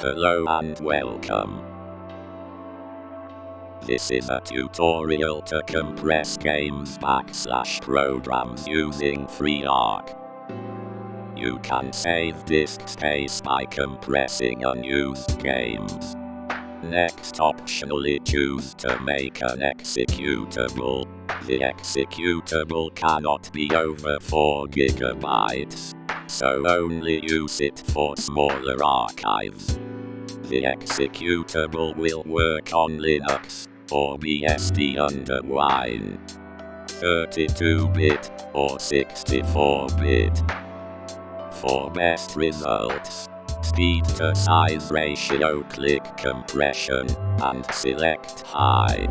Hello and welcome. This is a tutorial to compress games / programs using FreeArc. You can save disk space by compressing unused games. Next, optionally choose to make an executable. The executable cannot be over 4 GB, so only use it for smaller archives. The executable will work on Linux or BSD under Wine, 32-bit or 64-bit. For best results, speed to size ratio, click compression and select high.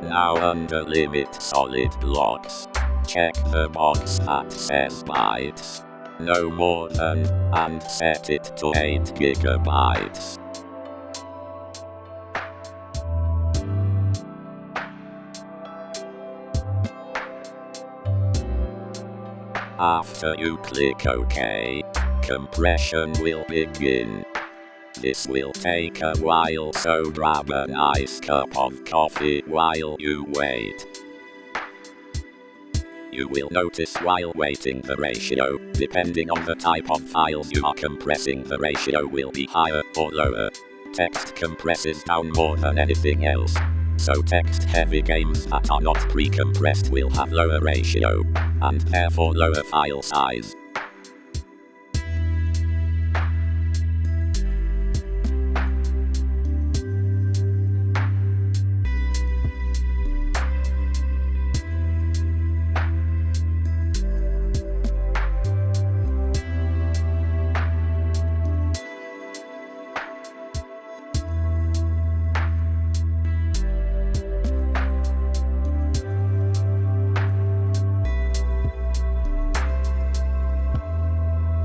Now under limit solid blocks, check the box that says bytes, no more than, and set it to 8 GB. After you click OK, compression will begin. This will take a while, so grab a nice cup of coffee while you wait. You will notice while waiting the ratio, depending on the type of files you are compressing, the ratio will be higher or lower. Text compresses down more than anything else, so text-heavy games that are not pre-compressed will have lower ratio, and therefore lower file size.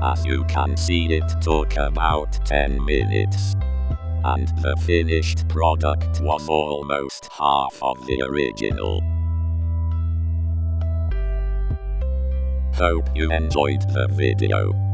As you can see, it took about 10 minutes, and the finished product was almost half of the original. Hope you enjoyed the video.